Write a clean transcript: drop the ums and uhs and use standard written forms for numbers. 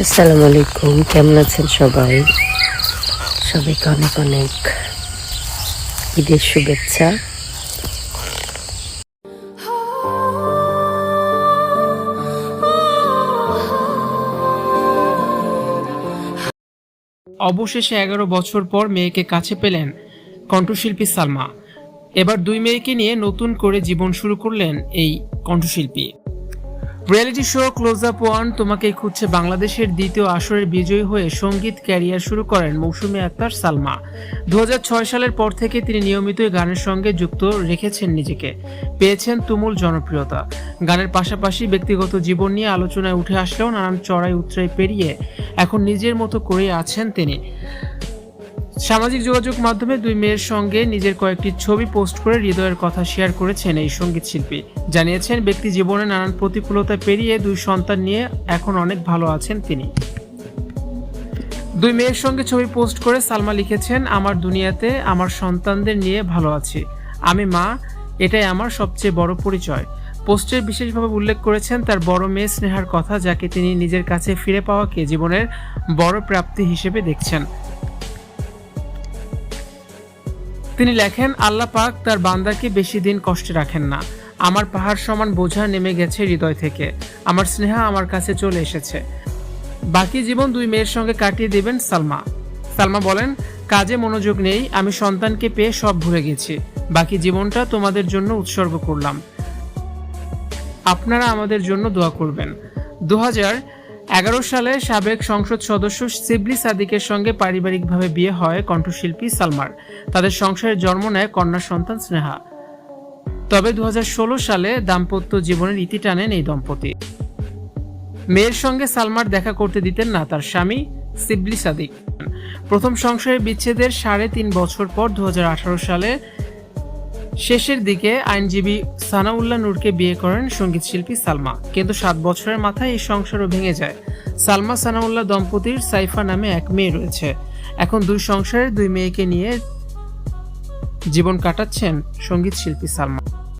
আসসালামু আলাইকুম, কেমন আছেন সবাই? সবাইকে অনেক অনেক ঈদের শুভেচ্ছা। অবশেষে ১১ বছর পর মেয়েকে কাছে পেলেন কণ্ঠশিল্পী সালমা। এবার দুই মেয়েকে নিয়ে নতুন করে জীবন শুরু করলেন এই কণ্ঠশিল্পী। Reality show close up one তোমাকেই খুঁজছে বাংলাদেশের দ্বিতীয় আসরের বিজয়ী হয়ে সঙ্গীত ক্যারিয়ার শুরু করেন মৌসুমী আক্তার সালমা। ২০০৬ সালের পর থেকে তিনি নিয়মিতই গানের সঙ্গে যুক্ত রেখেছেন নিজেকে, পেয়েছেন তুমুল জনপ্রিয়তা। গানের পাশাপাশি ব্যক্তিগত জীবন নিয়ে আলোচনায় উঠে আসলেও নানান চড়াই উতরাই পেরিয়ে এখন নিজের মতো করেই আছেন তিনি। সামাজিক যোগাযোগ মাধ্যমে দুই মেয়ের সঙ্গে নিজের কয়েকটি ছবি পোস্ট করে হৃদয়ের কথা শেয়ার করেছেন এই সঙ্গীত শিল্পী। জানিয়েছেন ব্যক্তি জীবনে নানান প্রতিকূলতা পেরিয়ে দুই সন্তান নিয়ে এখন অনেক ভালো আছেন তিনি। দুই মেয়ের সঙ্গে ছবি পোস্ট করে সালমা লিখেছেন, আমার দুনিয়াতে আমার সন্তানদের নিয়ে ভালো আছি, আমি মা, এটাই আমার সবচেয়ে বড় পরিচয়। পোস্টে বিশেষভাবে উল্লেখ করেছেন তার বড় মেয়ে স্নেহার কথা, যাকে তিনি নিজের কাছে ফিরে পাওয়াকে জীবনের বড় প্রাপ্তি হিসেবে দেখছেন। তিনি লেখেন, আল্লাহ পাক তার বান্দাকে বেশি দিন কষ্টে রাখেন না। আমার পাহাড় সমান বোঝা নেমে গেছে হৃদয় থেকে, আমার স্নেহা আমার কাছে চলে এসেছে। বাকি জীবন দুই মেয়ের সঙ্গে কাটিয়ে দেবেন সালমা। সালমা বলেন, কাজে মনোযোগ নেই, আমি সন্তানকে পেয়ে সব ভুলে গেছি, বাকি জীবনটা তোমাদের জন্য উৎসর্গ করলাম, আপনারা আমাদের জন্য দোয়া করবেন। ২০১১ সালে সাবেক সংসদ সদস্য শিবলি সাদিকের সঙ্গে পারিবারিকভাবে বিয়ে হয় কণ্ঠশিল্পী সালমার। তাদের সংসারে জন্ম নেয় কন্যা সন্তান স্নেহা। তবে ২০১৬ সালে দাম্পত্য জীবনের ইতি টানেন এই দম্পতি। মেয়ের সঙ্গে সালমার দেখা করতে দিতেন না তার স্বামী শিবলি সাদিক। প্রথম সংসারের বিচ্ছেদের ৩.৫ বছর পর ২০১৮ সালে শেষের দিকে আইনজীবী সানাউল্লাহ নূরকে বিয়ে করেন সঙ্গীতশিল্পী সালমা, কিন্তু ৭ বছরের মাথায় এই সংসারও ভেঙে যায়। সালমা সানাউল্লাহ দম্পতির সাইফা নামে এক মেয়ে রয়েছে। এখন দুই সংসারের দুই মেয়েকে নিয়ে জীবন কাটাচ্ছেন সঙ্গীতশিল্পী সালমা।